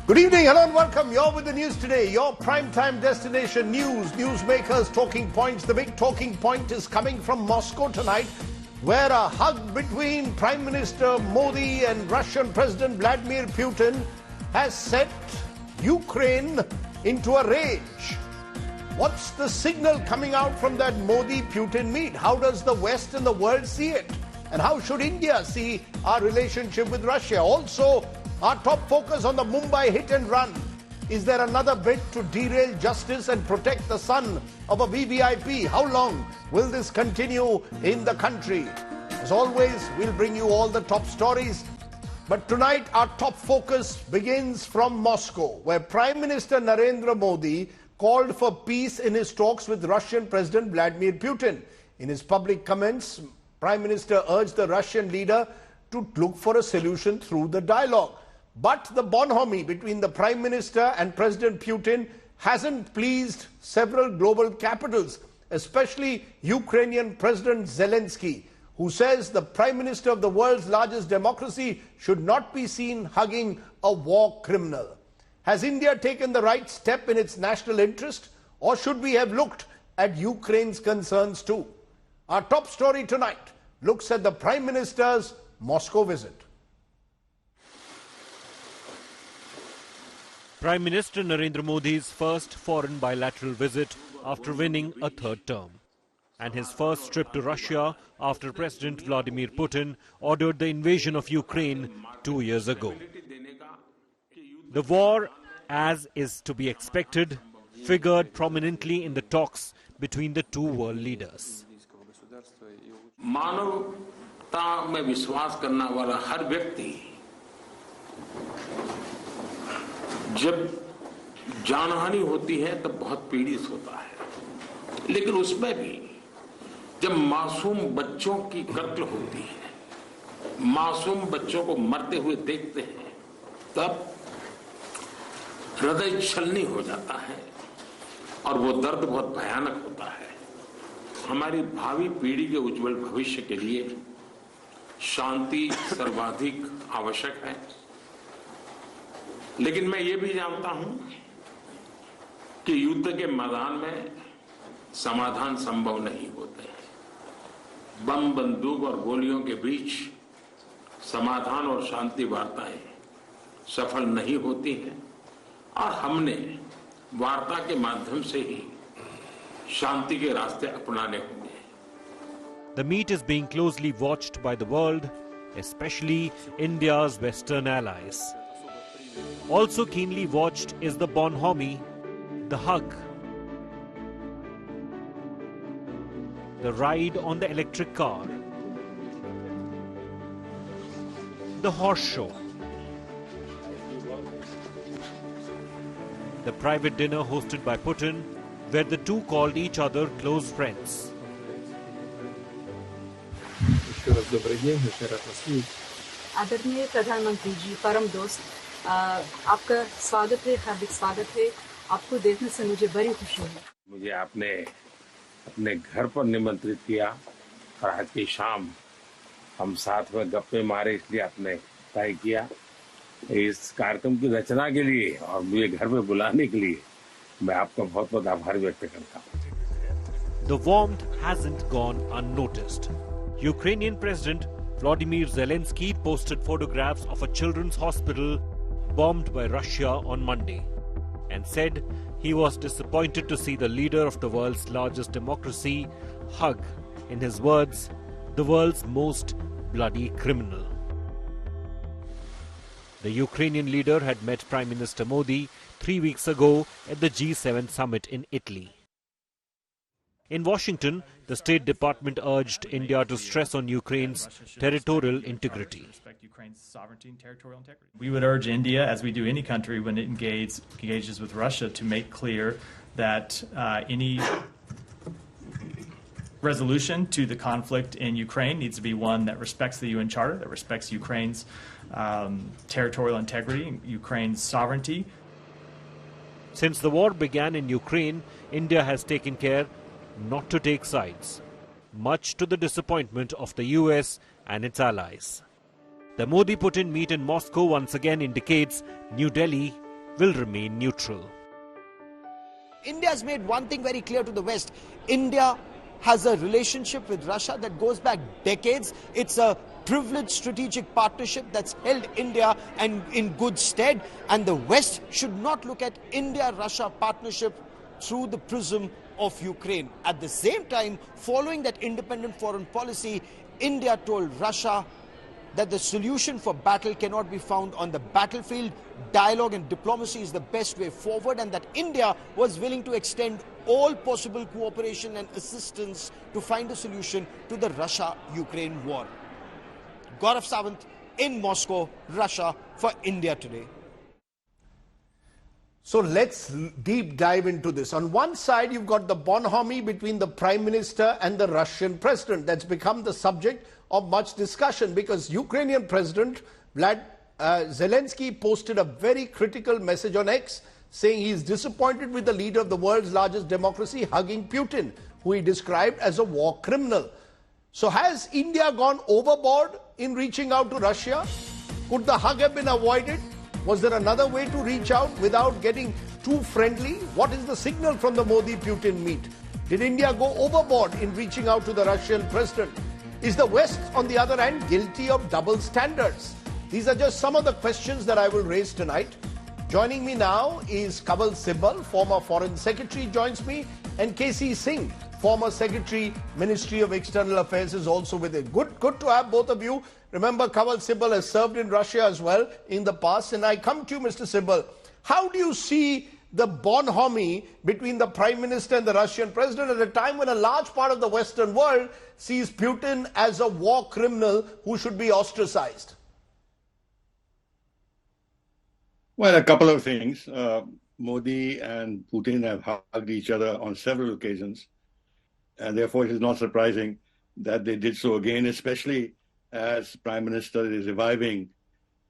Good evening, hello and welcome. You're with the news today, your primetime destination news, newsmakers, talking points. The big talking point is coming from Moscow tonight, where a hug between Prime Minister Modi and Russian President Vladimir Putin has set Ukraine into a rage. What's the signal coming out from that Modi-Putin meet? How does the West and the world see it? And how should India see our relationship with Russia? Also, our top focus on the Mumbai hit and run. Is there another bid to derail justice and protect the son of a VVIP? How long will this continue in the country? As always, we'll bring you all the top stories. But tonight, our top focus begins from Moscow, where Prime Minister Narendra Modi called for peace in his talks with Russian President Vladimir Putin. In his public comments, Prime Minister urged the Russian leader to look for a solution through the dialogue. But the bonhomie between the Prime Minister and President Putin hasn't pleased several global capitals, especially Ukrainian President Zelensky, who says the Prime Minister of the world's largest democracy should not be seen hugging a war criminal. Has India taken the right step in its national interest, or should we have looked at Ukraine's concerns too? Our top story tonight looks at the Prime Minister's Moscow visit. Prime Minister Narendra Modi's first foreign bilateral visit after winning a third term, and his first trip to Russia after President Vladimir Putin ordered the invasion of Ukraine 2 years ago. The war, as is to be expected, figured prominently in the talks between the two world leaders. मानवता में विश्वास करने वाला हर व्यक्ति जब जानहानि होती है तब बहुत पीड़ित होता है, लेकिन उसमें भी जब मासूम बच्चों की कत्ल होती है, मासूम बच्चों को मरते हुए देखते हैं, तब हृदय छलनी हो जाता है और वो दर्द बहुत भयानक होता है। हमारी भावी पीढ़ी के उज्जवल भविष्य के लिए शांति सर्वाधिक आवश्यक है, लेकिन मैं ये भी जानता हूं कि युद्ध के मैदान में समाधान संभव नहीं होते। बम, बंदूक और गोलियों के बीच समाधान और शांति वार्ताएं सफल नहीं होती हैं, और हमने वार्ता के माध्यम से ही शांति के रास्ते अपनाने होंगे। The meet is being closely watched by the world, especially India's Western allies. Also keenly watched is the bonhomie, the hug, the ride on the electric car, the horse show, the private dinner hosted by Putin, where the two called each other close friends. आदरणीय प्रधानमंत्री जी, परम दोस्त, आपका स्वागत है, हार्दिक स्वागत है। आपको देखने से मुझे बड़ी खुशी है। मुझे आपने अपने घर पर निमंत्रित किया और आज की शाम हम साथ में गप्पे मारे, इसलिए आपने तय किया। इस कार्यक्रम की रचना के लिए और मुझे घर में बुलाने के लिए मैं आपका बहुत बहुत आभार व्यक्त करता हूँ। The warmth hasn't gone unnoticed. Ukrainian President Vladimir Zelensky posted photographs of a children's hospital bombed by Russia on Monday and said he was disappointed to see the leader of the world's largest democracy hug, in his words, the world's most bloody criminal. The Ukrainian leader had met Prime Minister Modi 3 weeks ago at the G7 summit in Italy. In Washington, the State Department urged India to stress on Ukraine's territorial integrity. We would urge India, as we do any country when it engages with Russia, to make clear that any resolution to the conflict in Ukraine needs to be one that respects the UN Charter, that respects Ukraine's territorial integrity, Ukraine's sovereignty. Since the war began in Ukraine, India has taken care not to take sides, much to the disappointment of the US and its allies. The Modi-Putin meet in Moscow once again indicates New Delhi will remain neutral. India has made one thing very clear to the West. India has a relationship with Russia that goes back decades. It's a privileged strategic partnership that's held India and in good stead. And the West should not look at India-Russia partnership through the prism of Ukraine. At the same time, following that independent foreign policy, India told Russia that the solution for battle cannot be found on the battlefield. Dialogue and diplomacy is the best way forward, and that India was willing to extend all possible cooperation and assistance to find a solution to the Russia-Ukraine war. Gaurav Sawant in Moscow, Russia, for India Today. So let's deep dive into this. On one side, you've got the bonhomie between the Prime Minister and the Russian President. That's become the subject of much discussion because Ukrainian President Zelensky posted a very critical message on X saying he's disappointed with the leader of the world's largest democracy hugging Putin, who he described as a war criminal. So has India gone overboard in reaching out to Russia? Could the hug have been avoided? Was there another way to reach out without getting too friendly? What is the signal from the Modi-Putin meet? Did India go overboard in reaching out to the Russian president? Is the West, on the other hand, guilty of double standards? These are just some of the questions that I will raise tonight. Joining me now is Kanwal Sibal, former Foreign Secretary, joins me, and KC Singh, former Secretary, Ministry of External Affairs, is also with it. Good to have both of you. Remember, Kanwal Sibal has served in Russia as well in the past. And I come to you, Mr. Sibal. How do you see the bonhomie between the Prime Minister and the Russian President at a time when a large part of the Western world sees Putin as a war criminal who should be ostracized? Well, a couple of things. Modi and Putin have hugged each other on several occasions. And therefore, it is not surprising that they did so again, especially as Prime Minister is reviving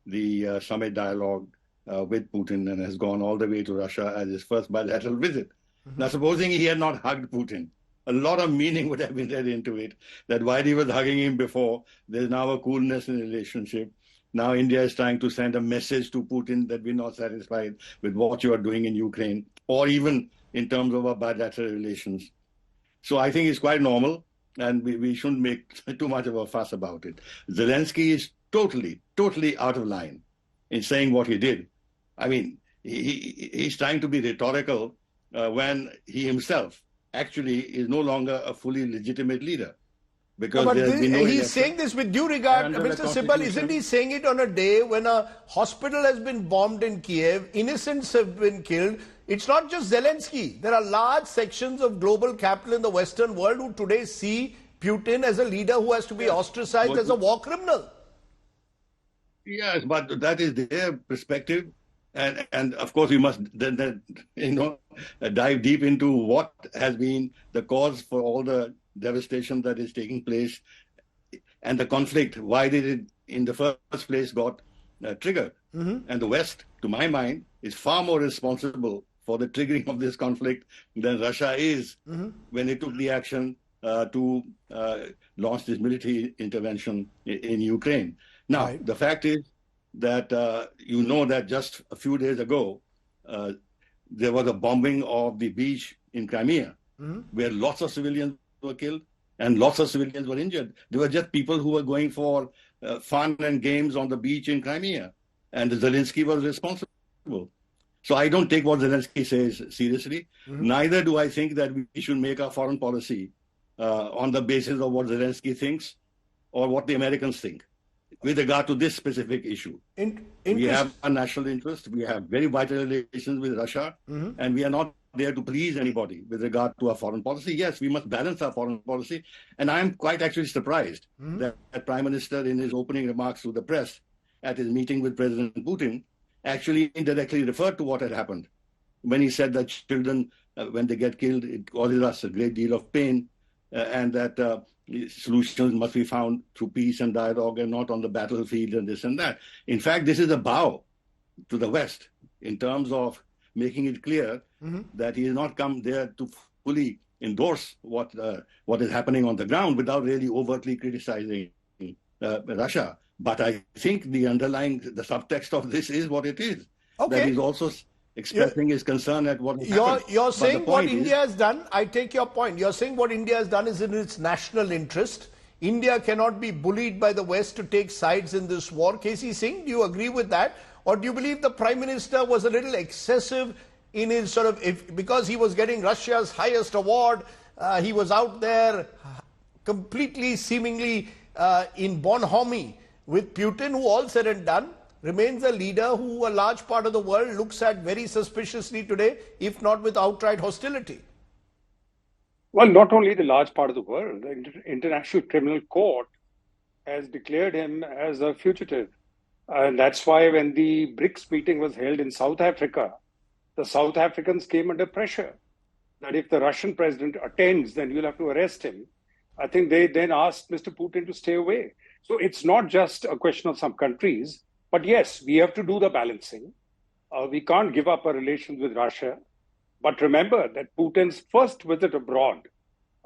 the summit dialogue with Putin and has gone all the way to Russia as his first bilateral visit. Now, supposing he had not hugged Putin, a lot of meaning would have been read into it, that while he was hugging him before, there's now a coolness in the relationship. Now India is trying to send a message to Putin that we're not satisfied with what you are doing in Ukraine, or even in terms of our bilateral relations. So I think it's quite normal, and we shouldn't make too much of a fuss about it. Zelensky is totally out of line in saying what he did. I mean, he's trying to be rhetorical when he himself actually is no longer a fully legitimate leader. Because no, but he's saying this with due regard, Mr. Sibal. Isn't he saying it on a day when a hospital has been bombed in Kiev, innocents have been killed? It's not just Zelensky. There are large sections of global capital in the Western world who today see Putin as a leader who has to be ostracized as a war criminal. Yes, but that is their perspective. And of course, we must then dive deep into what has been the cause for all the devastation that is taking place and the conflict. Why did it in the first place got triggered? And the West, to my mind, is far more responsible for the triggering of this conflict than Russia is when it took the action to launch this military intervention in Ukraine. Now, the fact is that you know that just a few days ago, there was a bombing of the beach in Crimea, where lots of civilians were killed and lots of civilians were injured. They were just people who were going for fun and games on the beach in Crimea, and Zelensky was responsible. So I don't take what Zelensky says seriously. Neither do I think that we should make our foreign policy on the basis of what Zelensky thinks or what the Americans think with regard to this specific issue. We have a national interest. We have very vital relations with Russia, and we are not there to please anybody with regard to our foreign policy. Yes, we must balance our foreign policy. And I'm quite actually surprised that Prime Minister, in his opening remarks to the press at his meeting with President Putin, actually indirectly referred to what had happened when he said that children, when they get killed, it causes us a great deal of pain, and that solutions must be found through peace and dialogue and not on the battlefield and this and that. In fact, this is a bow to the West in terms of making it clear that he has not come there to fully endorse what is happening on the ground without really overtly criticizing Russia. But I think the subtext of this is what it is. Okay. That he's also expressing his concern at what has happened. You're But saying the what point is- India has done, I take your point. You're saying what India has done is in its national interest. India cannot be bullied by the West to take sides in this war. KC Singh, do you agree with that? Or do you believe the Prime Minister was a little excessive in his sort of, because he was getting Russia's highest award, he was out there completely seemingly in bonhomie with Putin, who all said and done remains a leader who a large part of the world looks at very suspiciously today, if not with outright hostility. Well, not only the large part of the world, the International Criminal Court has declared him as a fugitive. And that's why when the BRICS meeting was held in South Africa, the South Africans came under pressure that if the Russian president attends, then you'll have to arrest him. I think they then asked Mr. Putin to stay away. So it's not just a question of some countries, but yes, we have to do the balancing. We can't give up our relations with Russia. But remember that Putin's first visit abroad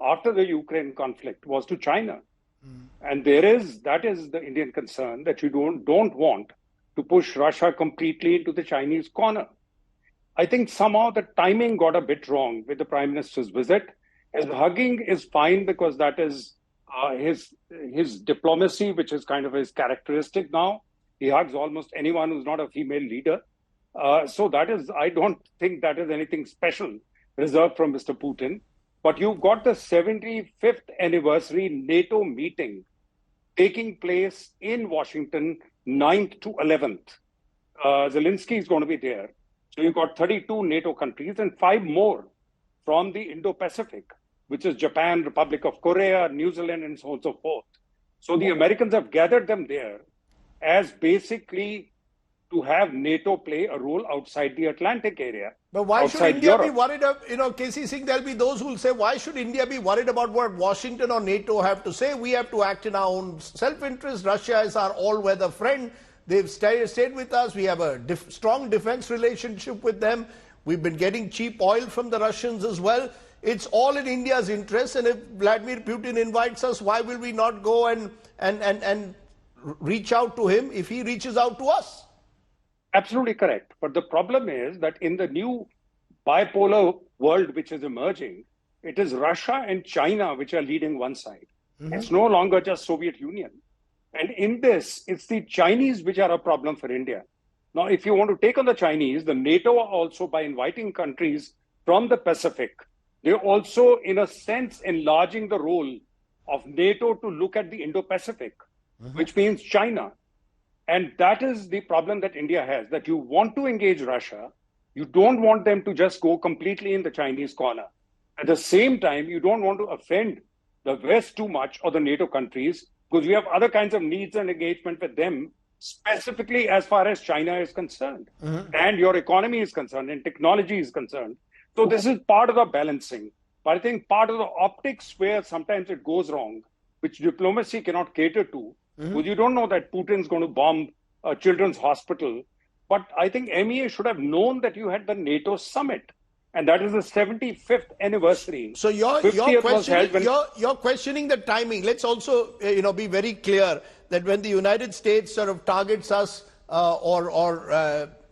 after the Ukraine conflict was to China. And that is the Indian concern, that you don't want to push Russia completely into the Chinese corner. I think somehow the timing got a bit wrong with the Prime Minister's visit. His hugging is fine because that is his diplomacy, which is kind of his characteristic now. He hugs almost anyone who's not a female leader. So I don't think that is anything special reserved from Mr. Putin. But you've got the 75th anniversary NATO meeting taking place in Washington, 9th to 11th. Zelensky is going to be there. So you've got 32 NATO countries and 5 more from the Indo-Pacific, which is Japan, Republic of Korea, New Zealand, and so on and so forth. So the Americans have gathered them there as basically to have NATO play a role outside the Atlantic area. But why should India Europe. be worried? KC Singh, there'll be those who will say, why should India be worried about what Washington or NATO have to say? We have to act in our own self-interest. Russia is our all-weather friend. They've stayed with us. We have a strong defense relationship with them. We've been getting cheap oil from the Russians as well. It's all in India's interest. And if Vladimir Putin invites us, why will we not go and reach out to him if he reaches out to us? Absolutely correct. But the problem is that in the new bipolar world which is emerging, it is Russia and China which are leading one side. It's no longer just Soviet Union. And in this, it's the Chinese which are a problem for India. Now, if you want to take on the Chinese, the NATO also, by inviting countries from the Pacific, they're also, in a sense, enlarging the role of NATO to look at the Indo-Pacific, which means China. And that is the problem that India has, that you want to engage Russia. You don't want them to just go completely in the Chinese corner. At the same time, you don't want to offend the West too much or the NATO countries, because we have other kinds of needs and engagement with them, specifically as far as China is concerned, and your economy is concerned, and technology is concerned. So this is part of the balancing. But I think part of the optics where sometimes it goes wrong, which diplomacy cannot cater to, because you don't know that Putin's going to bomb a children's hospital. But I think MEA should have known that you had the NATO summit. And that is the 75th anniversary. So you're questioning the timing. Let's also be very clear that when the United States sort of targets us or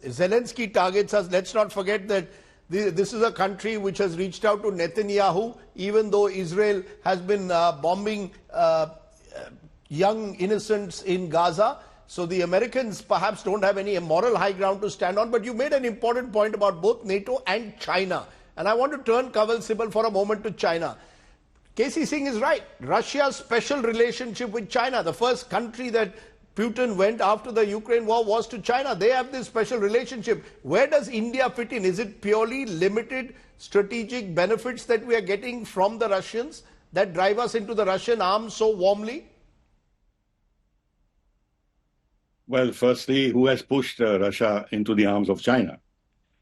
Zelensky targets us, let's not forget that this is a country which has reached out to Netanyahu, even though Israel has been bombing young innocents in Gaza. So the Americans perhaps don't have any moral high ground to stand on. But you made an important point about both NATO and China. And I want to turn Kanwal Sibal for a moment to China. KC Singh is right. Russia's special relationship with China, the first country that Putin went after the Ukraine war was to China. They have this special relationship. Where does India fit in? Is it purely limited strategic benefits that we are getting from the Russians that drive us into the Russian arms so warmly? Well, firstly, who has pushed Russia into the arms of China?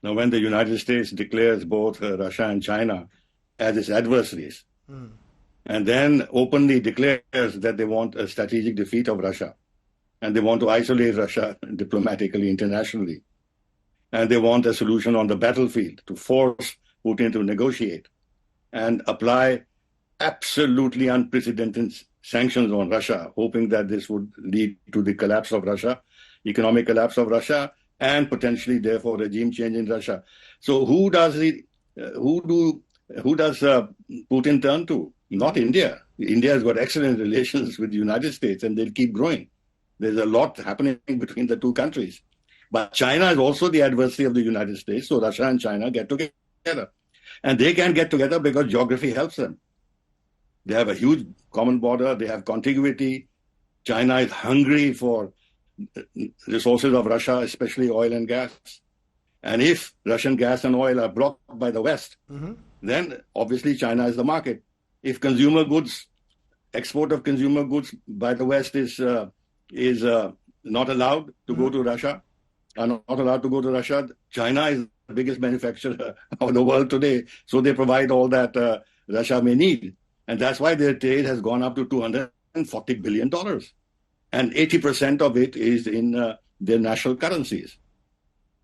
Now, when the United States declares both Russia and China as its adversaries, and then openly declares that they want a strategic defeat of Russia, and they want to isolate Russia diplomatically, internationally, and they want a solution on the battlefield to force Putin to negotiate and apply absolutely unprecedented sanctions on Russia, hoping that this would lead to the collapse of Russia, economic collapse of Russia, and potentially, therefore, regime change in Russia. So who does Putin turn to? Not India. India has got excellent relations with the United States, and they'll keep growing. There's a lot happening between the two countries. But China is also the adversary of the United States, so Russia and China get together. And they can get together because geography helps them. They have a huge common border, they have contiguity. China is hungry for resources of Russia, especially oil and gas. And if Russian gas and oil are blocked by the West, then obviously China is the market. If consumer goods, export of consumer goods by the West is not allowed to go to Russia, China is the biggest manufacturer of the world today. So they provide all that Russia may need. And that's why their trade has gone up to $240 billion. And 80% of it is in their national currencies.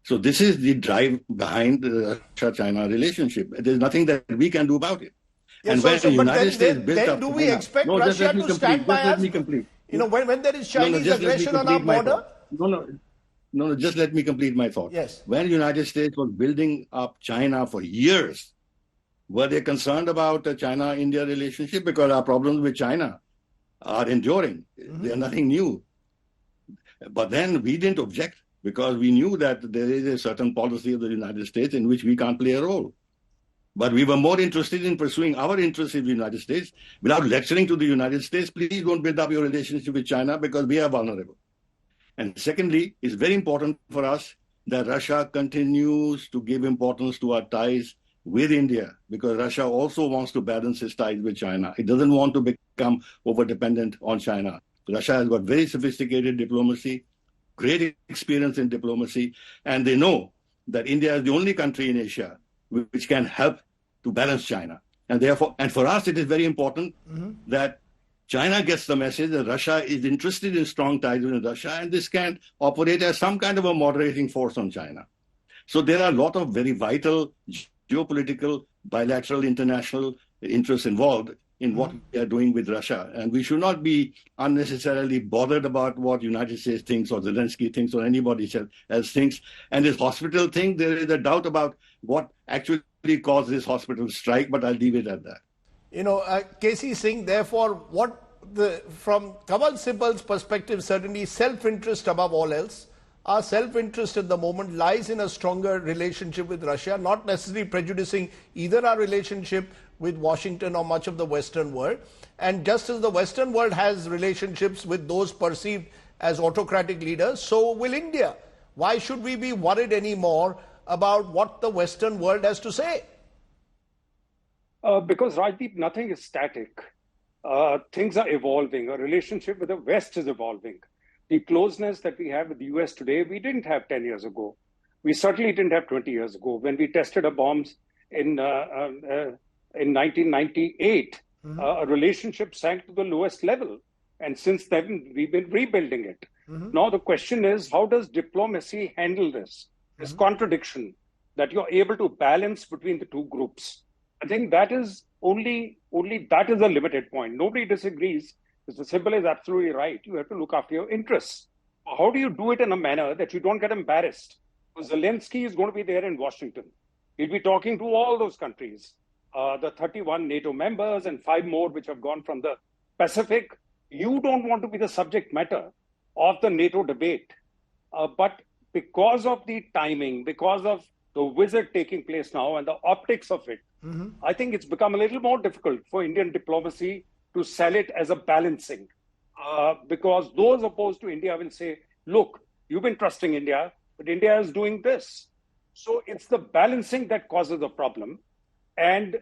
So this is the drive behind the Russia-China relationship. There's nothing that we can do about it. Yes, and when the United States built up... Then do we expect Russia to stand by us? Let me complete. You know, when there is Chinese aggression on our border? No, just let me complete my thought. Yes. When the United States was building up China for years, were they concerned about the China-India relationship? Because our problems with China are enduring. They are nothing new. But then we didn't object because we knew that there is a certain policy of the United States in which we can't play a role. But we were more interested in pursuing our interests in the United States without lecturing to the United States, please don't build up your relationship with China because we are vulnerable. And secondly, it's very important for us that Russia continues to give importance to our ties with India, because Russia also wants to balance its ties with China. It doesn't want to become over-dependent on China. Russia has got very sophisticated diplomacy, great experience in diplomacy, and they know that India is the only country in Asia which can help to balance China. And therefore, and for us, it is very important that China gets the message that Russia is interested in strong ties with Russia, and this can operate as some kind of a moderating force on China. So there are a lot of very vital geopolitical, bilateral, international interests involved in what we are doing with Russia. And we should not be unnecessarily bothered about what the United States thinks or Zelensky thinks or anybody else thinks. And this hospital thing, there is a doubt about what actually caused this hospital strike, but I'll leave it at that. You know, KC Singh, therefore, from Kamal Sibal's perspective, certainly self-interest above all else. Our self-interest at the moment lies in a stronger relationship with Russia, not necessarily prejudicing either our relationship with Washington or much of the Western world. And just as the Western world has relationships with those perceived as autocratic leaders, so will India. Why should we be worried anymore about what the Western world has to say? Because, Rajdeep, nothing is static. Things are evolving. Our relationship with the West is evolving. The closeness that we have with the US today, we didn't have 10 years ago. We certainly didn't have 20 years ago. When we tested our bombs in 1998, a relationship sank to the lowest level. And since then, we've been rebuilding it. Now, the question is, how does diplomacy handle this contradiction that you're able to balance between the two groups? I think that is only that is a limited point. Nobody disagrees. Mr. Sibal is absolutely right. You have to look after your interests. How do you do it in a manner that you don't get embarrassed? Because Zelensky is going to be there in Washington. He'll be talking to all those countries, the 31 NATO members and 5 more which have gone from the Pacific. You don't want to be the subject matter of the NATO debate. But because of the timing, because of the visit taking place now and the optics of it, I think it's become a little more difficult for Indian diplomacy to sell it as a balancing. Because those opposed to India will say, look, you've been trusting India, but India is doing this. So it's the balancing that causes the problem. And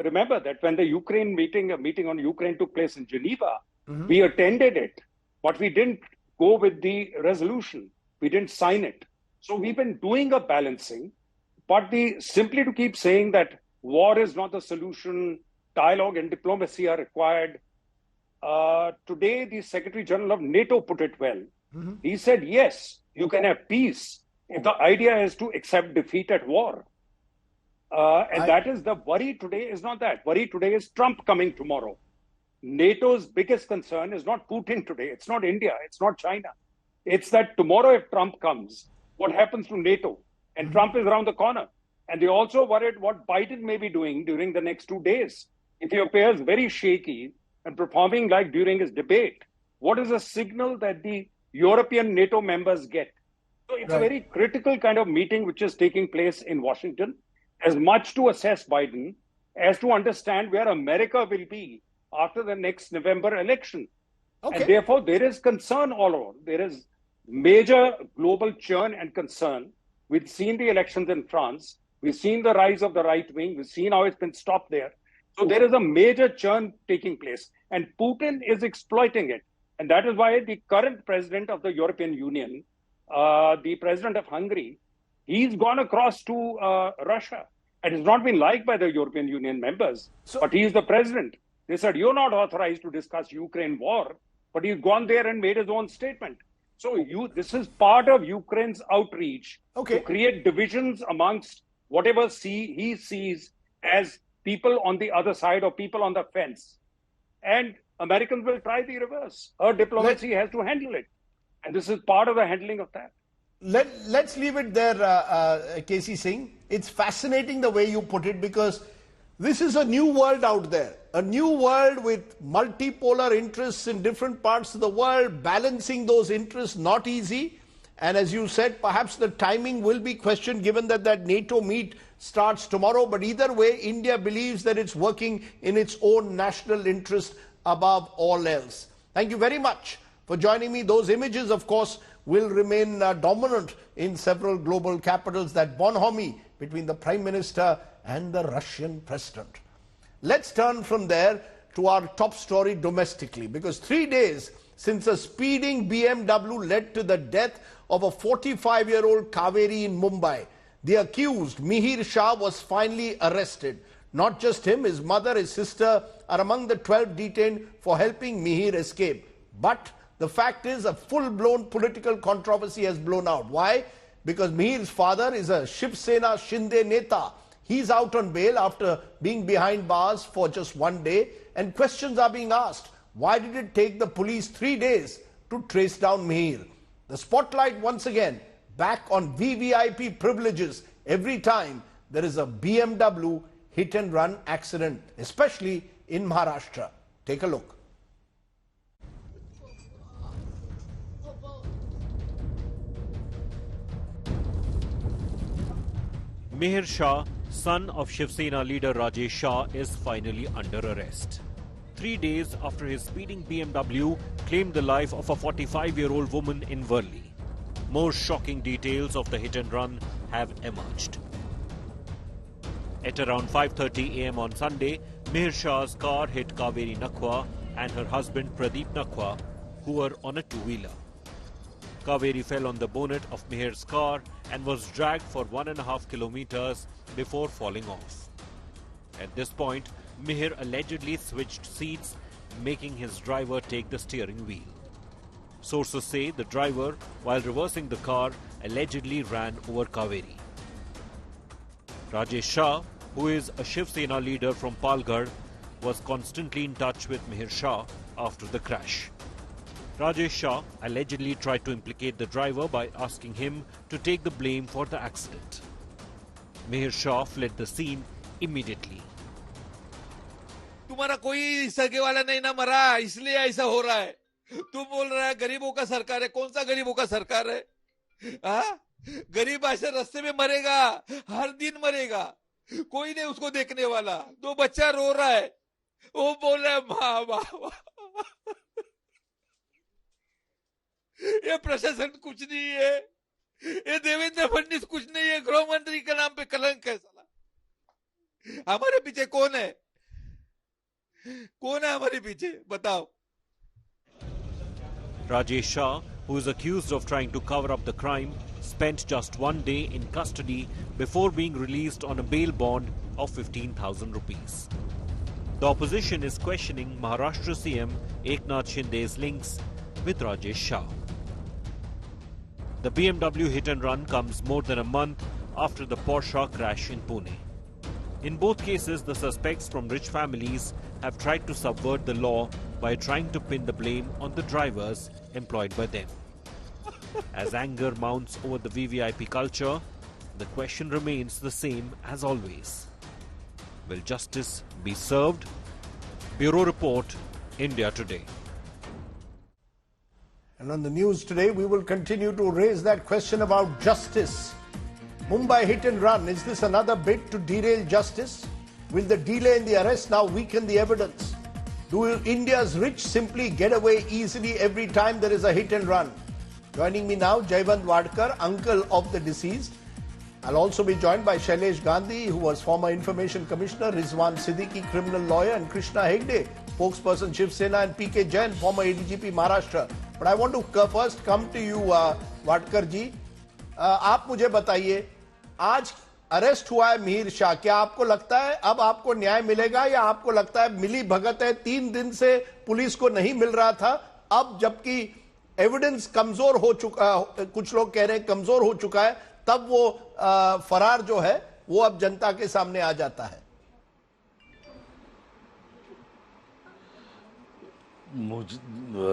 remember that when the Ukraine meeting, a meeting on Ukraine took place in Geneva, we attended it, but we didn't go with the resolution. We didn't sign it. So we've been doing a balancing, but simply to keep saying that war is not the solution, dialogue and diplomacy are required. Today, the Secretary General of NATO put it well. He said, yes, you can have peace if the idea is to accept defeat at war. That is the worry today is not that. Worry today is Trump coming tomorrow. NATO's biggest concern is not Putin today. It's not India. It's not China. It's that tomorrow if Trump comes, what happens to NATO. And Trump is around the corner. And they also worried what Biden may be doing during the next 2 days. If he appears very shaky and performing like during his debate, what is a signal that the European NATO members get? So it's a very critical kind of meeting which is taking place in Washington, as much to assess Biden as to understand where America will be after the next November election. And therefore, there is concern all around. There is major global churn and concern. We've seen the elections in France. We've seen the rise of the right wing. We've seen how it's been stopped there. So there is a major churn taking place. And Putin is exploiting it. And that is why the current president of the European Union, the president of Hungary, he's gone across to Russia. And it's not been liked by the European Union members. But he's the president. They said, you're not authorized to discuss Ukraine war. But he's gone there and made his own statement. So this is part of Ukraine's outreach to create divisions amongst whatever he sees as people on the other side or people on the fence. And Americans will try the reverse. Our diplomacy has to handle it. And this is part of the handling of that. Let's leave it there, K.C. Singh. It's fascinating the way you put it, because this is a new world out there. A new world with multipolar interests in different parts of the world, balancing those interests, not easy. And as you said, perhaps the timing will be questioned given that NATO meet starts tomorrow. But either way, India believes that it's working in its own national interest above all else. Thank you very much for joining me. Those images, of course, will remain dominant in several global capitals, that bonhomie between the Prime Minister and the Russian President. Let's turn from there to our top story domestically, because 3 days since a speeding BMW led to the death of a 45-year-old Kaveri in Mumbai, the accused, Mihir Shah, was finally arrested. Not just him, his mother, his sister are among the 12 detained for helping Mihir escape. But the fact is, a full-blown political controversy has blown out. Why? Because Mihir's father is a Shiv Sena Shinde Neta. He's out on bail after being behind bars for just 1 day, and questions are being asked. Why did it take the police 3 days to trace down Mihir? The spotlight once again back on VVIP privileges every time there is a BMW hit-and-run accident, especially in Maharashtra. Take a look. Mihir Shah, son of Shiv Sena leader Rajesh Shah, is finally under arrest. 3 days after his speeding BMW claimed the life of a 45-year-old woman in Worli. More shocking details of the hit-and-run have emerged. At around 5:30 a.m. on Sunday, Mihir Shah's car hit Kaveri Nakhwa and her husband Pradeep Nakhwa, who were on a two-wheeler. Kaveri fell on the bonnet of Mihir's car and was dragged for 1.5 kilometers before falling off. At this point, Mihir allegedly switched seats, making his driver take the steering wheel. Sources say the driver, while reversing the car, allegedly ran over Kaveri. Rajesh Shah, who is a Shiv Sena leader from Palghar, was constantly in touch with Mihir Shah after the crash. Rajesh Shah allegedly tried to implicate the driver by asking him to take the blame for the accident. Mihir Shah fled the scene immediately. तुम्हारा कोई सगे वाला नहीं ना मरा, इसलिए ऐसा हो रहा है. तू बोल रहा है गरीबों का सरकार है. कौन सा गरीबों का सरकार है? हाँ? गरीब ऐसे रास्ते में मरेगा, हर दिन मरेगा. कोई नहीं उसको देखने वाला. दो बच्चा रो रहा है. वो बोल रहा है माँ बाबा. ये प्रशासन कुछ नहीं है. ये देवेंद्र फडणवीस कुछ नहीं है. गृह मंत्री के नाम पे कलंक है साला. हमारे पीछे कौन है? कौन है हमारे पीछे? बताओ. Rajesh Shah, who is accused of trying to cover up the crime, spent just 1 day in custody before being released on a bail bond of 15,000 rupees. The opposition is questioning Maharashtra CM Eknath Shinde's links with Rajesh Shah. The BMW hit-and-run comes more than a month after the Porsche crash in Pune. In both cases, the suspects from rich families have tried to subvert the law by trying to pin the blame on the drivers employed by them. As anger mounts over the VVIP culture, the question remains the same as always. Will justice be served? Bureau Report, India Today. And on the news today, we will continue to raise that question about justice. Mumbai hit and run. Is this another bid to derail justice? Will the delay in the arrest now weaken the evidence? Do India's rich simply get away easily every time there is a hit and run? Joining me now, Jaywant Wadkar, uncle of the deceased. I'll also be joined by Shailesh Gandhi, who was former Information Commissioner, Rizwan Siddiqui, criminal lawyer, and Krishna Hegde, spokesperson Shiv Sena, and PK Jain, former ADGP Maharashtra. But I want to first come to you, Wadkar ji. आप मुझे बताइए, आज arrest हुआ है मिहिर शाह, क्या आपको लगता है अब आपको न्याय मिलेगा, या आपको लगता है मिली भगत है, 3 दिन से पुलिस को नहीं मिल रहा था, अब जबकि एविडेंस कमजोर हो चुका, कुछ लोग कह रहे हैं कमजोर हो चुका है, तब वो फरार जो है वो अब जनता के सामने आ जाता है?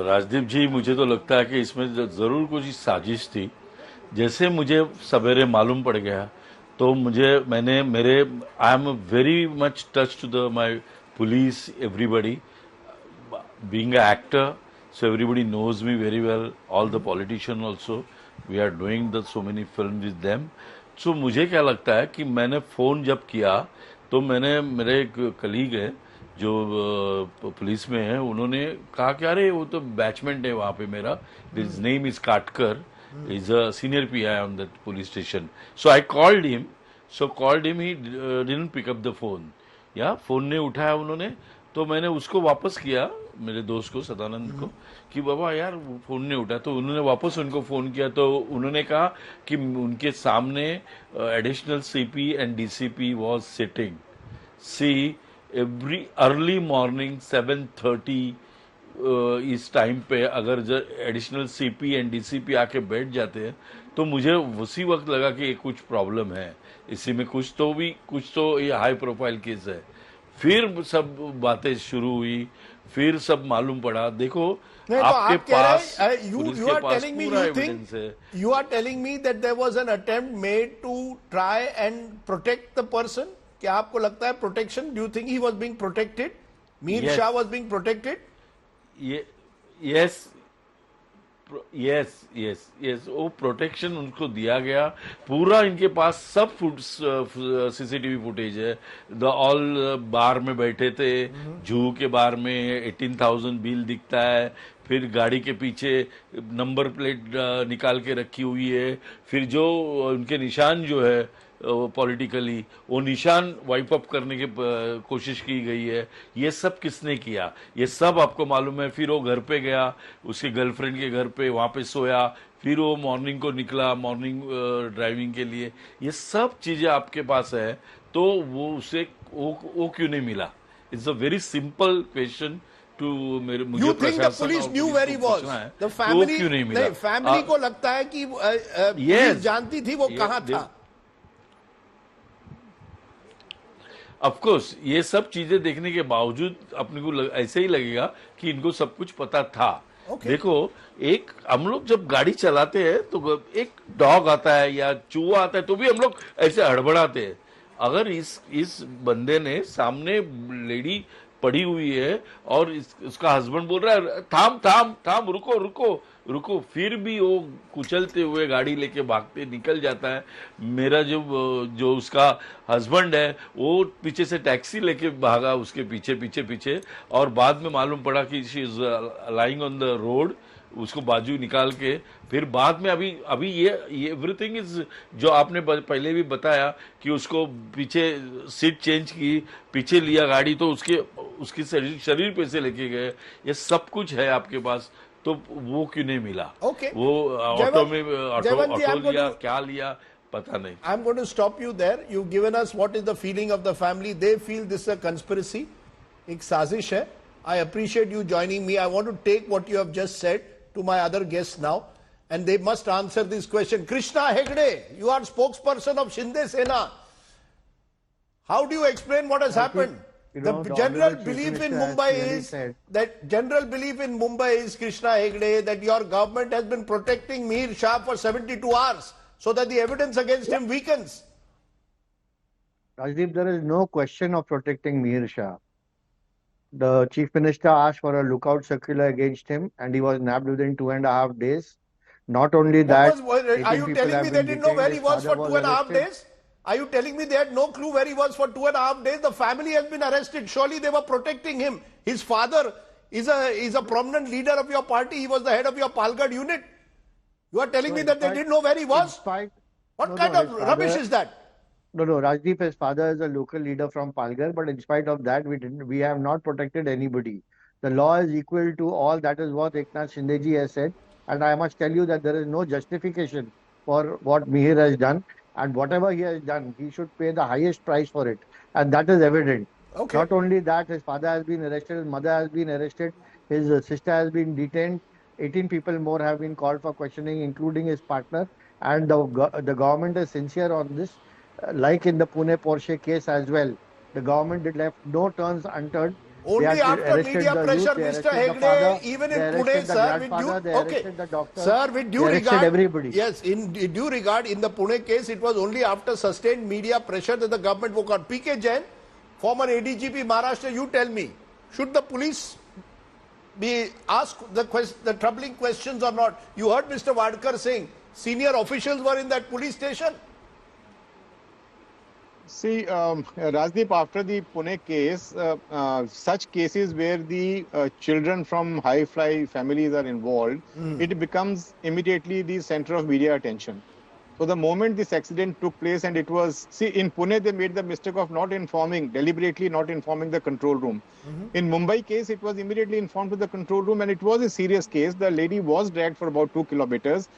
राजदीप जी, मुझे तो लगता है कि इसमें जरूर कुछ साजिश थी। जैसे मुझे सवेरे मालूम पड़ गया तो I am very much touch to the my police, everybody being a actor, so everybody knows me very well, all the politicians also, we are doing so many films with them. So मुझे क्या लगता है कि मैंने phone जब किया तो मेरे एक कलीग है जो पुलिस में है, उन्होंने कहा कि अरे वो तो बैचमेंट है वहाँ पे मेरा, his name is काटकर, is a senior PI on that police station. So I called him, he didn't pick up the phone. Phone नहीं उठाया उन्होंने, तो मैंने उसको वापस किया, मेरे दोस्त को, सदानंद को, कि बाबा यार वो फोन नहीं उठा, तो उन्होंने वापस उनको फोन किया, तो उन्होंने कहा कि उनके सामने additional CP and DCP was sitting. See every early morning 7:30 इस टाइम पे अगर एडिशनल सीपी एंड डीसीपी आके बैठ जाते हैं तो मुझे उसी वक्त लगा कि ये कुछ प्रॉब्लम है, इसी में कुछ तो ये हाई प्रोफाइल केस है। फिर सब बातें शुरू हुई, फिर सब मालूम पड़ा। देखो आपके पास you are telling me that there was an attempt made to try and protect the person? क्या आपको लगता है protection? Do you think he was being protected? Mir Shah was being protected? Yes, वो प्रोटेक्शन उनको दिया गया। पूरा इनके पास सब सीसीटीवी फुटेज है। ऑल बार में बैठे थे, जू के बार में 18,000 बिल दिखता है, फिर गाड़ी के पीछे नंबर प्लेट निकाल के रखी हुई है, फिर जो उनके निशान जो है पॉलिटिकली वो निशान वाइप अप करने की कोशिश की गई है। ये सब किसने किया, ये सब आपको मालूम है। फिर वो घर पे गया, उसके गर्लफ्रेंड के घर पे, वहां पे सोया, फिर वो मॉर्निंग को निकला मॉर्निंग ड्राइविंग के लिए। ये सब चीजें आपके पास है, तो वो उसे वो क्यों नहीं मिला? It's a very simple question to मेरे मुझे। You think the police knew where he was? The family, क्यों नहीं मिला? फैमिली को लगता है कि पुलिस जानती थी वो कहाँ था। ऑफ कोर्स ये सब चीजें देखने के बावजूद अपने को ऐसे ही लगेगा कि इनको सब कुछ पता था। देखो, एक हम लोग जब गाड़ी चलाते हैं तो एक डॉग आता है या चूहा आता है तो भी हम लोग ऐसे हड़बड़ाते हैं। अगर इस बंदे ने सामने लेडी पड़ी हुई है और उसका हस्बैंड बोल रहा है थाम थाम थाम, रुको रुको रुको, फिर भी वो कुचलते हुए गाड़ी लेके भागते निकल जाता है। मेरा जो उसका हस्बैंड है वो पीछे से टैक्सी लेके भागा उसके पीछे पीछे पीछे, और बाद में मालूम पड़ा कि she is lying on the road, उसको बाजू निकाल के। फिर बाद में अभी ये एवरीथिंग इज जो आपने पहले भी बताया कि उसको पीछे सीट चेंज की, पीछे लिया गाड़ी, तो उसकी शरीर पे से लेके गए। ये सब कुछ है आपके पास, तो वो क्यों नहीं मिला? वो ऑटो में ऑटो लिया, क्या लिया पता नहीं। I'm going to stop you there. You've given us what is the feeling of the family. They feel this is a conspiracy. एक साजिश है। I appreciate you joining me. I want to take what you have just said to my other guests now, and they must answer this question. Krishna Hegde, you are spokesperson of Shinde Sena. How do you explain what has happened? The general belief in Mumbai is that Krishna Hegde, that your government has been protecting Mir Shah for 72 hours so that the evidence against him weakens. Rajdeep, there is no question of protecting Mir Shah. The Chief Minister asked for a lookout circular against him and he was nabbed within 2.5 days. Not only that, are you telling me they didn't know where he was for 2.5 days? Are you telling me they had no clue where he was for 2.5 days? The family has been arrested. Surely they were protecting him. His father is a prominent leader of your party. He was the head of your Palgad unit. You are telling me that they didn't know where he was? What kind of rubbish is that? No, Rajdeep, his father is a local leader from Palghar, but in spite of that, we have not protected anybody. The law is equal to all. That is what Eknath Shindeji has said. And I must tell you that there is no justification for what Mihir has done. And whatever he has done, he should pay the highest price for it. And that is evident. Okay. Not only that, his father has been arrested, his mother has been arrested, his sister has been detained. 18 people more have been called for questioning, including his partner. And the government is sincere on this. Like in the Pune Porsche case as well. The government did left no turns unturned. Only after media pressure, Mr. Hegde, even in Pune, sir, with due regard, everybody. Yes, in due regard, in the Pune case, it was only after sustained media pressure that the government woke up. PK Jain, former ADGP Maharashtra, you tell me, should the police be asked the troubling questions or not? You heard Mr. Wadkar saying senior officials were in that police station. See, Rajdeep, after the Pune case, such cases where the children from high-fly families are involved, it becomes immediately the center of media attention. So the moment this accident took place, and it was, see, in Pune, they made the mistake of deliberately not informing the control room. In Mumbai case, it was immediately informed to the control room, and it was a serious case. The lady was dragged for about 2 kilometers,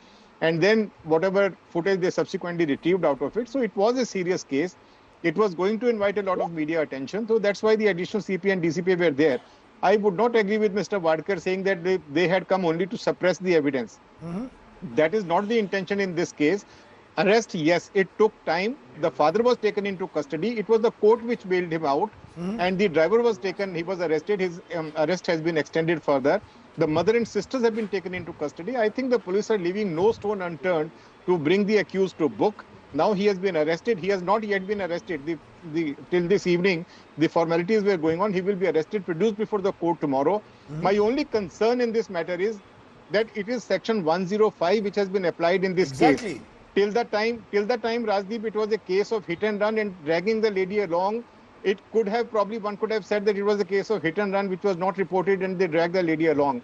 and then whatever footage they subsequently retrieved out of it. So it was a serious case. It was going to invite a lot of media attention. So that's why the additional CP and DCP were there. I would not agree with Mr. Wadkar saying that they had come only to suppress the evidence. That is not the intention in this case. Arrest, yes, it took time. The father was taken into custody. It was the court which bailed him out. And the driver was taken. He was arrested. His arrest has been extended further. The mother and sisters have been taken into custody. I think the police are leaving no stone unturned to bring the accused to book. Now he has been arrested. He has not yet been arrested. Till this evening, the formalities were going on. He will be arrested, produced before the court tomorrow. My only concern in this matter is that it is section 105 which has been applied in this case. Till the time, Rajdeep, it was a case of hit and run and dragging the lady along. It could have one could have said that it was a case of hit and run which was not reported and they dragged the lady along.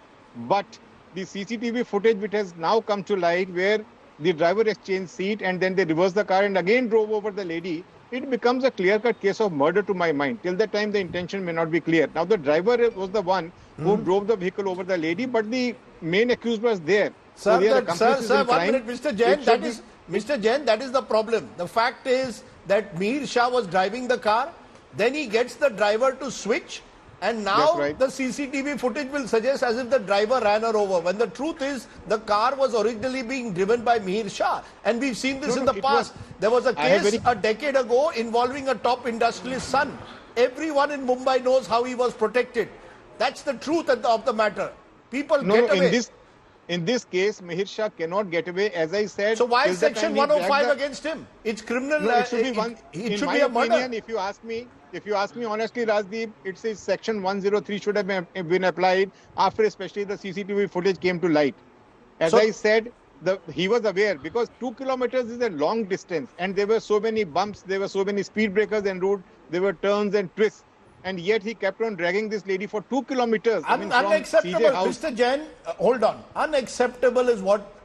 But the CCTV footage which has now come to light, where the driver exchanged seat and then they reversed the car and again drove over the lady, it becomes a clear-cut case of murder to my mind. Till that time, the intention may not be clear. Now, the driver was the one who drove the vehicle over the lady, but the main accused was there. Sir, 1 minute, Mr. Jain, that is the problem. The fact is that Mir Shah was driving the car, then he gets the driver to switch, and now the CCTV footage will suggest as if the driver ran her over, when the truth is the car was originally being driven by Mir Shah. And we've seen this in the past. There was a case a decade ago involving a top industrialist's son. Everyone in Mumbai knows how he was protected. That's the truth of the matter. People get away. In this case, Mihir Shah cannot get away, as I said. So why is section 105 against him? It's criminal. No, it should be a murder. Opinion, if you ask me honestly, Rajdeep, it says section 103 should have been applied after especially the CCTV footage came to light. As I said, he was aware, because 2 kilometers is a long distance and there were so many bumps, there were so many speed breakers en route, there were turns and twists. And yet he kept on dragging this lady for 2 kilometers. Unacceptable, Mr. Jain. Hold on. Unacceptable is what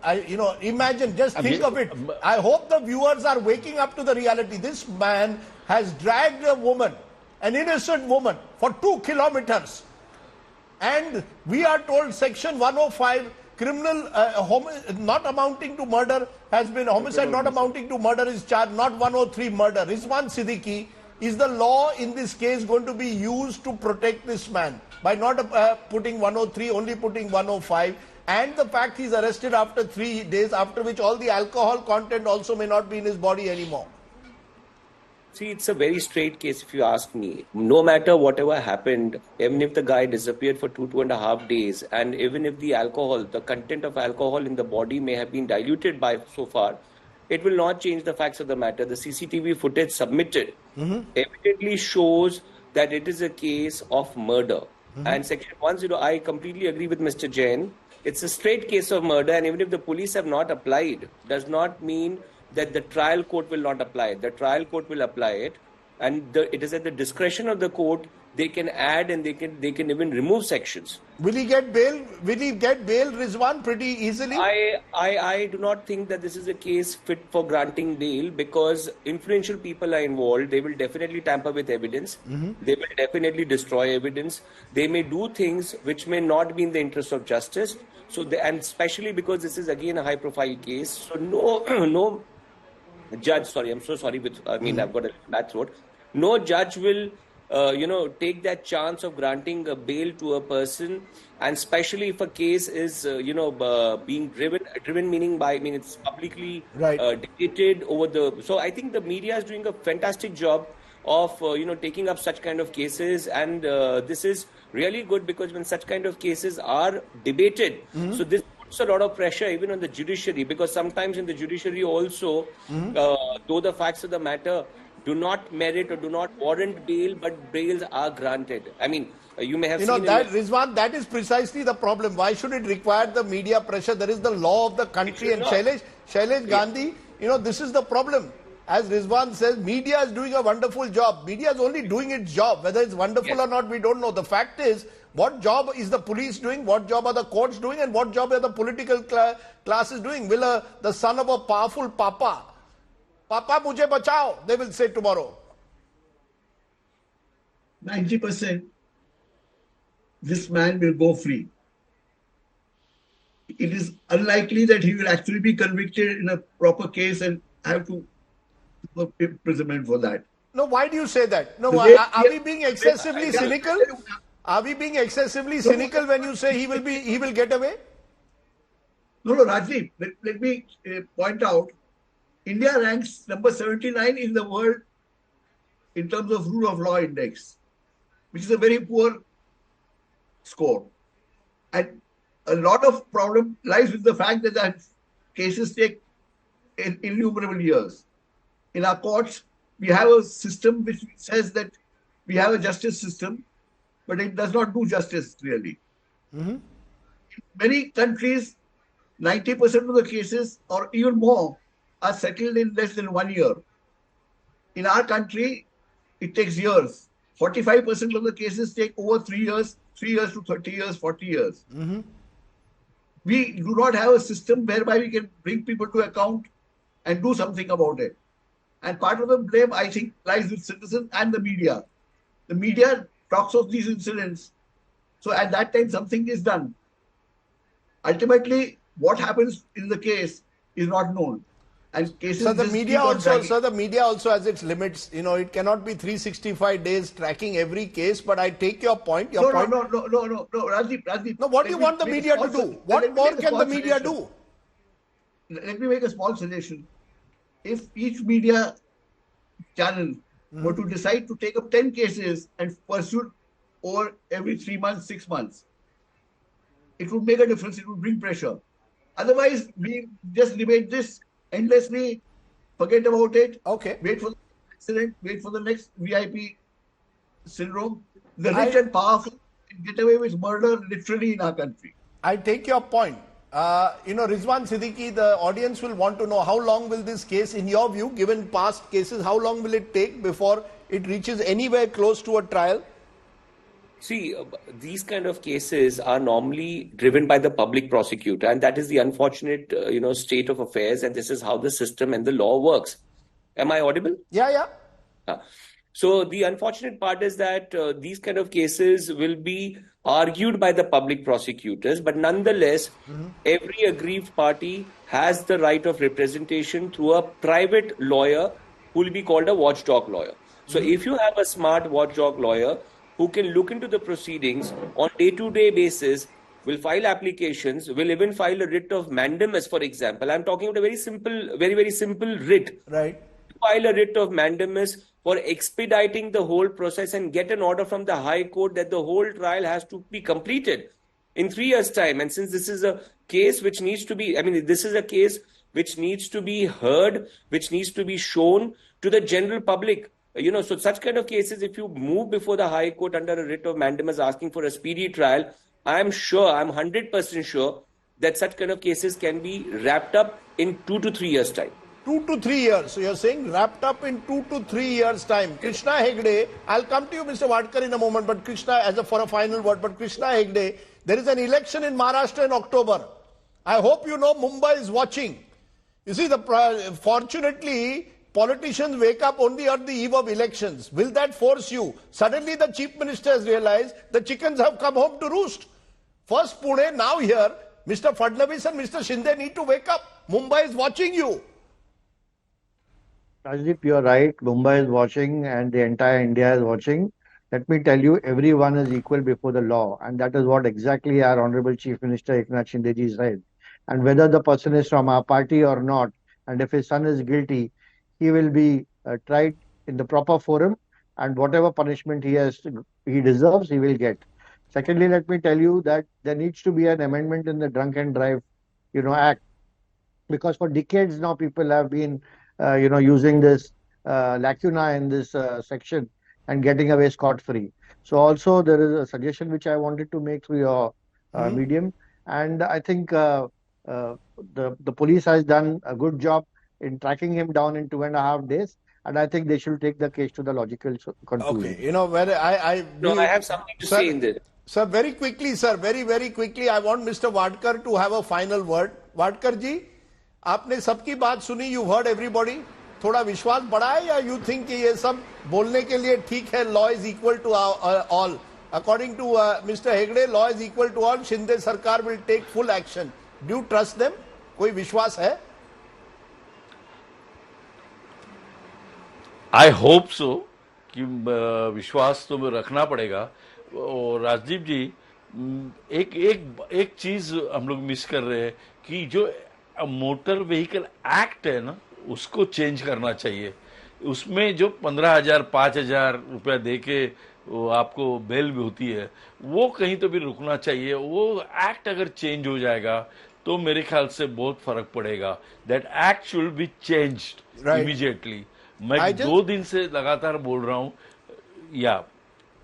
imagine. Just think of it. I hope the viewers are waking up to the reality. This man has dragged a woman, an innocent woman, for 2 kilometers, and we are told section 105, criminal not amounting to murder has been homicide. Not amounting to murder is charged. Not 103 murder. Rizwan Siddiqui. Is the law in this case going to be used to protect this man by not putting 103, only putting 105? And the fact he's arrested after 3 days, after which all the alcohol content also may not be in his body anymore. See, it's a very straight case if you ask me. No matter whatever happened, even if the guy disappeared for 2.5 days, and even if the alcohol, the content of alcohol in the body may have been diluted by so far, it will not change the facts of the matter. The CCTV footage submitted evidently shows that it is a case of murder. And Section 10, I completely agree with Mr. Jain. It's a straight case of murder, and even if the police have not applied, does not mean that the trial court will not apply it. The trial court will apply it, and it is at the discretion of the court. They can add and they can even remove sections. Will he get bail? Will he get bail, Rizwan, pretty easily? I do not think that this is a case fit for granting bail, because influential people are involved. They will definitely tamper with evidence. They will definitely destroy evidence. They may do things which may not be in the interest of justice. So, and especially because this is again a high-profile case. So no judge. Sorry, I'm so sorry. I've got a bad throat. No judge will take that chance of granting a bail to a person, and especially if a case is, being driven meaning it's publicly debated over the. So I think the media is doing a fantastic job of, taking up such kind of cases, and this is really good, because when such kind of cases are debated, so this puts a lot of pressure even on the judiciary, because sometimes in the judiciary also, though the facts of the matter do not merit or do not warrant bail, but bails are granted. I mean, you may have seen that, Rizwan, that is precisely the problem. Why should it require the media pressure? There is the law of the country, and Shailesh Gandhi, this is the problem. As Rizwan says, media is doing a wonderful job. Media is only doing its job. Whether it's wonderful or not, we don't know. The fact is, what job is the police doing? What job are the courts doing? And what job are the political classes doing? Will the son of a powerful Papa mujhe bachao, they will say tomorrow. 90% this man will go free. It is unlikely that he will actually be convicted in a proper case and have to imprisonment for that. No, why do you say that? No, are we being excessively cynical? Are we being excessively cynical when you say he will get away? No, Rajdeep, let me point out, India ranks number 79 in the world in terms of rule of law index, which is a very poor score. And a lot of problem lies with the fact that cases take innumerable years. In our courts, we have a system which says that we have a justice system, but it does not do justice really. In many countries, 90% of the cases or even more are settled in less than 1 year. In our country, it takes years. 45% of the cases take over 3 years to 30 years, 40 years. We do not have a system whereby we can bring people to account and do something about it. And part of the blame, I think, lies with citizens and the media. The media talks of these incidents. So at that time, something is done. Ultimately, what happens in the case is not known. And cases so the media also has its limits. It cannot be 365 days tracking every case. But I take your point. No, Rajdeep. No, what do you want the media to do? What more can the media do? Let me make a small suggestion. If each media channel were to decide to take up 10 cases and pursue over every 3 months, 6 months, it would make a difference. It would bring pressure. Otherwise, we just debate this endlessly, forget about it. Okay. Wait for the accident, wait for the next VIP syndrome. The rich and powerful can get away with murder literally in our country. I take your point. Rizwan Siddiqui, the audience will want to know how long will this case, in your view, given past cases, how long will it take before it reaches anywhere close to a trial? See, these kind of cases are normally driven by the public prosecutor, and that is the unfortunate, state of affairs, and this is how the system and the law works. Am I audible? Yeah. So the unfortunate part is that these kind of cases will be argued by the public prosecutors, but nonetheless, every aggrieved party has the right of representation through a private lawyer who will be called a watchdog lawyer. So if you have a smart watchdog lawyer who can look into the proceedings on day-to-day basis, will file applications, will even file a writ of mandamus, for example. I'm talking about a very simple, very, very simple writ. Right. File a writ of mandamus for expediting the whole process and get an order from the High Court that the whole trial has to be completed in 3 years' time. And since this is a case which needs to be, this is a case which needs to be heard, which needs to be shown to the general public. So such kind of cases, if you move before the High Court under a writ of mandamus asking for a speedy trial, I'm 100% sure that such kind of cases can be wrapped up in 2 to 3 years' time. 2 to 3 years. So you're saying wrapped up in 2 to 3 years' time. Krishna Hegde, I'll come to you, Mr. Vadkar, in a moment, but Krishna, for a final word, but Krishna Hegde, there is an election in Maharashtra in October. I hope you know Mumbai is watching. You see, fortunately, politicians wake up only on the eve of elections. Will that force you? Suddenly the chief minister has realized the chickens have come home to roost. First Pune, now here, Mr. Fadnavis and Mr. Shinde need to wake up. Mumbai is watching you. Rajdeep, you're right. Mumbai is watching and the entire India is watching. Let me tell you, everyone is equal before the law. And that is what exactly our Honorable Chief Minister Eknath Shinde said. And whether the person is from our party or not, and if his son is guilty, he will be tried in the proper forum, and whatever punishment he deserves, he will get. Secondly, let me tell you that there needs to be an amendment in the Drunk and Drive, Act, because for decades now people have been, using this lacuna in this section and getting away scot-free. So also there is a suggestion which I wanted to make through your medium, and I think the police has done a good job in tracking him down in 2.5 days, and I think they should take the case to the logical conclusion. Okay, where I have something to say in this. Sir, very quickly, sir, very quickly, I want Mr. Vadkar to have a final word. Vadkar ji, आपने सबकी बात सुनी, you heard everybody. थोड़ा विश्वास बढ़ा है या you think कि ये सब बोलने के लिए ठीक है, law is equal to all. According to Mr. Hegde, law is equal to all. Shinde Sarkar will take full action. Do you trust them? कोई विश्वास है? आई होप सो कि विश्वास तो रखना पड़ेगा। और राजदीप जी, एक चीज हम लोग मिस कर रहे हैं कि जो मोटर व्हीकल एक्ट है ना, उसको चेंज करना चाहिए। उसमें जो 15,000 5,000 रुपया दे के आपको बेल भी होती है, वो कहीं तो भी रुकना चाहिए। वो एक्ट अगर चेंज हो जाएगा तो मेरे ख्याल से बहुत फर्क पड़ेगा। That act should be changed immediately. मैं 2 दिन से लगातार बोल रहा हूं।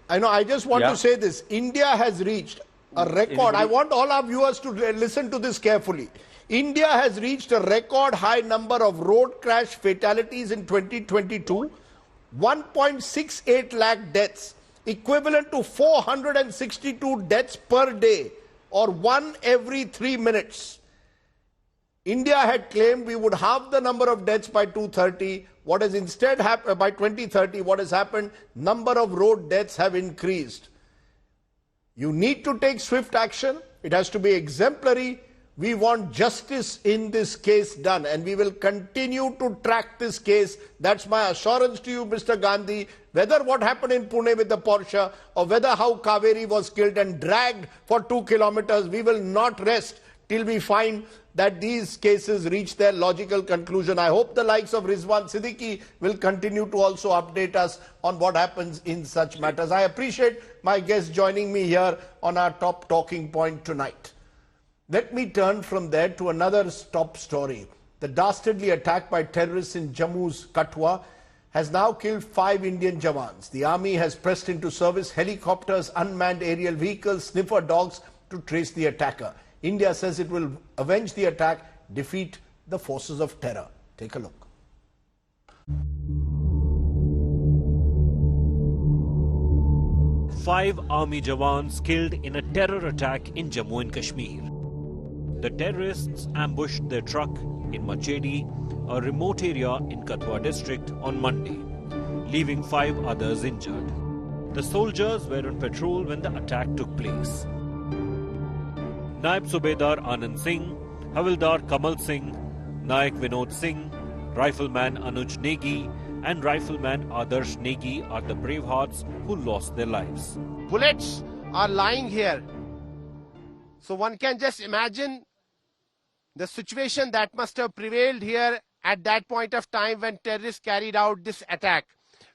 I know, I just want to say this. India has reached a record. I want all our viewers to listen to this carefully. India has reached a record high number of road crash fatalities in 2022. 1.68 lakh deaths, equivalent to 462 deaths per day, or 1 every 3 minutes. India had claimed we would halve the number of deaths by 2030. What has instead happened by 2030? What has happened? Number of road deaths have increased. You need to take swift action. It has to be exemplary. We want justice in this case done, and we will continue to track this case. That's my assurance to you, Mr. Gandhi. Whether what happened in Pune with the Porsche, or whether how Kaveri was killed and dragged for 2 kilometers, we will not rest till we find that these cases reach their logical conclusion. I hope the likes of Rizwan Siddiqui will continue to also update us on what happens in such matters. I appreciate my guests joining me here on our top talking point tonight. Let me turn from there to another top story. The dastardly attack by terrorists in Jammu's Katwa has now killed 5 Indian Jawans. The army has pressed into service helicopters, unmanned aerial vehicles, sniffer dogs to trace the attacker. India says it will avenge the attack, defeat the forces of terror. Take a look. Five army jawans killed in a terror attack in Jammu and Kashmir. The terrorists ambushed their truck in Machedi, a remote area in Katwa district, on Monday, leaving 5 others injured. The soldiers were on patrol when the attack took place. Naib Subedar Anand Singh, Havildar Kamal Singh, Naik Vinod Singh, Rifleman Anuj Negi and Rifleman Adarsh Negi are the bravehearts who lost their lives. Bullets are lying here. So one can just imagine the situation that must have prevailed here at that point of time when terrorists carried out this attack.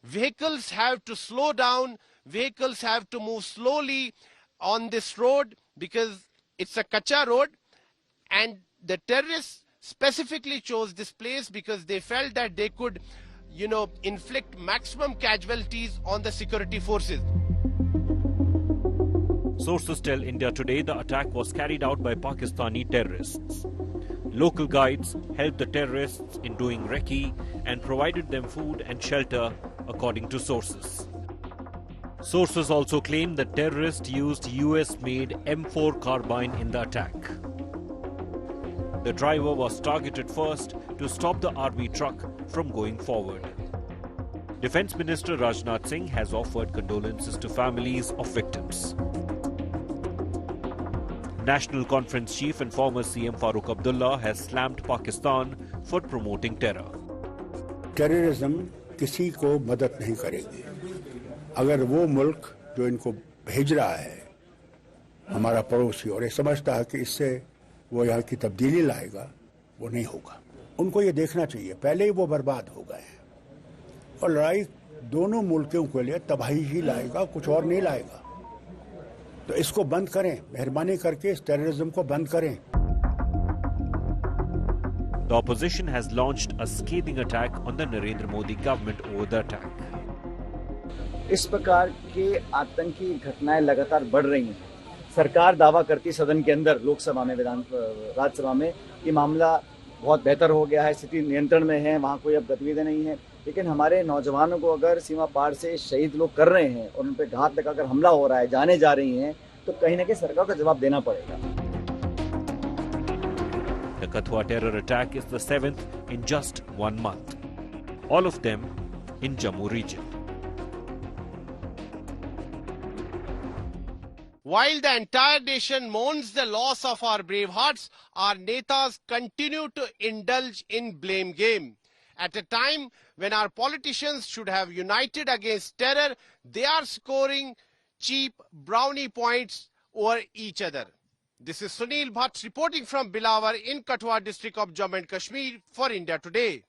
vehicles have to slow down, vehicles have to move slowly on this road because it's a kacha road, and the terrorists specifically chose this place because they felt that they could, inflict maximum casualties on the security forces. Sources tell India Today the attack was carried out by Pakistani terrorists. Local guides helped the terrorists in doing recce and provided them food and shelter, according to sources. Sources also claim that terrorists used US-made M4 carbine in the attack. The driver was targeted first to stop the army truck from going forward. Defence Minister Rajnath Singh has offered condolences to families of victims. National Conference Chief and former CM Farooq Abdullah has slammed Pakistan for promoting terror. Terrorism किसी को मदद नहीं करेगी. अगर वो मुल्क जो इनको भेज रहा है, हमारा पड़ोसी, और ये समझता है कि इससे वो यहाँ की तब्दीली लाएगा, वो नहीं होगा. उनको ये देखना चाहिए, पहले ही वो बर्बाद हो गए हैं. और लड़ाई दोनों मुल्कों के लिए तबाही ही लाएगा, कुछ और नहीं लाएगा. तो इसको बंद करें, मेहरबानी करके इस टेररिज्म को बंद करें. The opposition has launched a scathing attack on the Narendra Modi government over the attack. इस प्रकार के आतंकी घटनाएं लगातार बढ़ रही हैं. सरकार दावा करती सदन के अंदर, लोकसभा में, राज्यसभा में, कि मामला बहुत बेहतर हो गया है, स्थिति नियंत्रण में है, वहाँ कोई अब गतिविधि नहीं है. लेकिन हमारे नौजवानों को अगर सीमा पार से शहीद लोग कर रहे हैं और उन पर घात तक अगर हमला हो रहा है, जाने जा रही हैं, तो कहीं ना कहीं सरकार को जवाब देना पड़ेगा. The Kathua terror attack is the 7th in just 1 month. All of them in Jammu region. While the entire nation mourns the loss of our brave hearts, our netas continue to indulge in blame game. At a time when our politicians should have united against terror, they are scoring cheap brownie points over each other. This is Sunil Bhatt reporting from Bilawar in Kathua district of Jammu and Kashmir for India Today.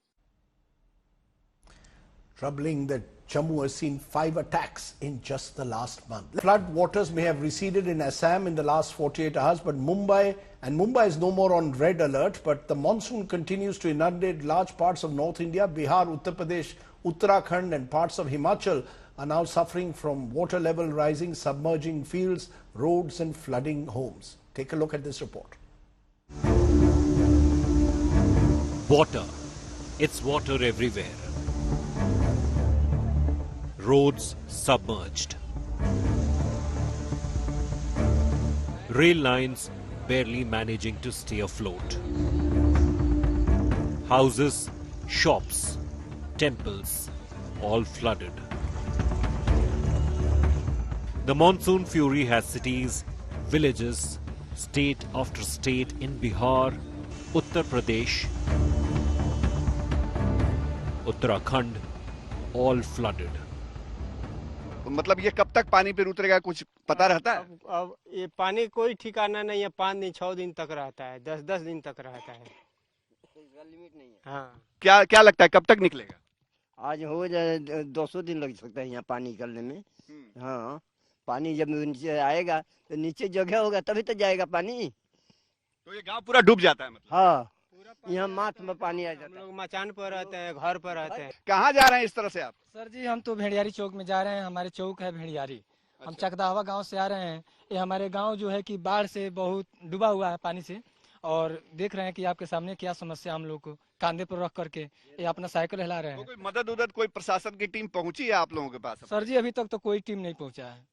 Troubling that Jammu has seen 5 attacks in just the last month. Flood waters may have receded in Assam in the last 48 hours, but Mumbai is no more on red alert, but the monsoon continues to inundate large parts of North India. Bihar, Uttar Pradesh, Uttarakhand and parts of Himachal are now suffering from water level rising, submerging fields, roads and flooding homes. Take a look at this report. Water. It's water everywhere. Roads submerged. Rail lines barely managing to stay afloat. Houses, shops, temples, all flooded. The monsoon fury has cities, villages, state after state in Bihar, Uttar Pradesh, Uttarakhand, all flooded. मतलब ये कब तक पानी पे उतरेगा, कुछ पता रहता है? अब ये पानी कोई ठिकाना नहीं है. 5 दिन 6 दिन तक रहता है, 10 दिन तक रहता है. लिमिट नहीं है. हाँ. क्या लगता है कब तक निकलेगा? आज हो जाए 200 दिन लग सकता है यहाँ पानी निकलने में. हाँ, पानी जब नीचे आएगा तो नीचे जगह होगा तभी तो जाएगा पानी. तो ये गांव पूरा डूब जाता है मतलब? हाँ, यहाँ माथ में पानी आ जाता है. हम लोग मचान पर रहते हैं, घर पर रहते हैं. कहाँ जा रहे हैं इस तरह से आप? सर जी, हम तो भेड़ियारी चौक में जा रहे हैं. हमारे चौक है भेड़ियारी. हम चकदाहवा गांव से आ रहे हैं. ये हमारे गांव जो है कि बाढ़ से बहुत डूबा हुआ है पानी से, और देख रहे हैं कि आपके सामने क्या समस्या हम लोग को कांधे पर रख करके ये अपना साइकिल हिला रहे हैं. कोई मदद कोई प्रशासन की टीम पहुंची है आप लोगों के पास? सर जी, अभी तक तो कोई टीम नहीं पहुंचा है.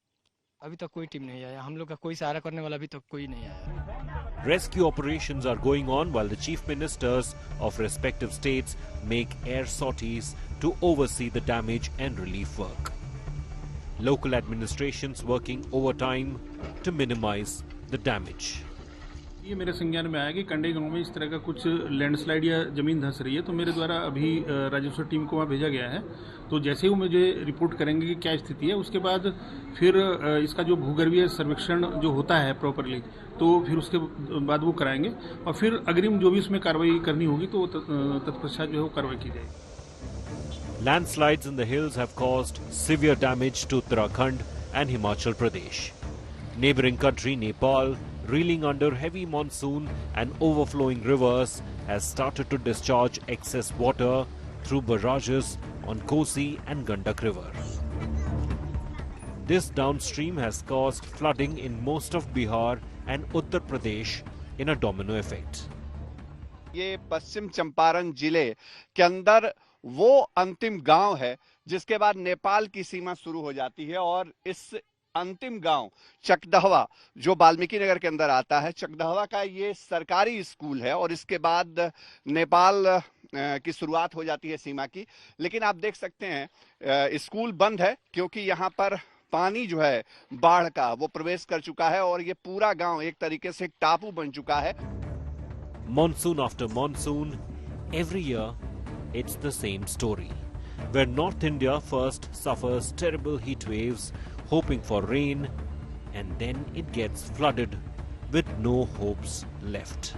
अभी तक कोई टीम नहीं आया. हम लोग का कोई सहारा करने वाला अभी तक कोई नहीं आया. Rescue operations are going on while the chief ministers of respective states make air sorties to oversee the damage and relief work. Local administrations working overtime to minimize the damage. ये मेरे संज्ञान में आया कि कंडई गांव में इस तरह का कुछ लैंडस्लाइड या जमीन धंस रही है, तो मेरे द्वारा अभी राजस्व टीम को वहाँ भेजा गया है. तो जैसे ही वो मुझे रिपोर्ट करेंगे कि क्या स्थिति है, उसके बाद फिर इसका जो भूगर्भीय सर्वेक्षण जो होता है प्रॉपरली, तो फिर उसके बाद वो कराएंगे और फिर अग्रिम जो भी उसमें कार्रवाई करनी होगी तो तत्पश्चात जो है वो कार्रवाई की जाएगी. Landslides in the hills have caused severe damage to Uttarakhand and Himachal Pradesh. Neighbouring country Nepal, reeling under heavy monsoon and overflowing rivers, has started to discharge excess water through barrages on Kosi and Gandak River. This downstream has caused flooding in most of Bihar and Uttar Pradesh in a domino effect. ये पश्चिम चंपारण जिले के अंदर वो अंतिम गांव है जिसके बाद नेपाल की सीमा शुरू हो जाती है और इस अंतिम गांव चकदहवा जो वाल्मीकि नगर के अंदर आता है, चकदहवा का ये सरकारी स्कूल है और इसके बाद नेपाल की शुरुआत हो जाती है सीमा की। लेकिन आप देख सकते हैं स्कूल बंद है क्योंकि यहाँ पर पानी जो है बाढ़ का वो प्रवेश कर चुका है और ये पूरा गांव एक तरीके से टापू बन चुका है। Monsoon after monsoon, every year it's the same story, where North India first suffers terrible heat waves, hoping for rain, and then it gets flooded with no hopes left.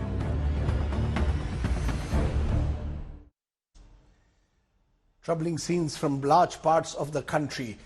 Troubling scenes from large parts of the country.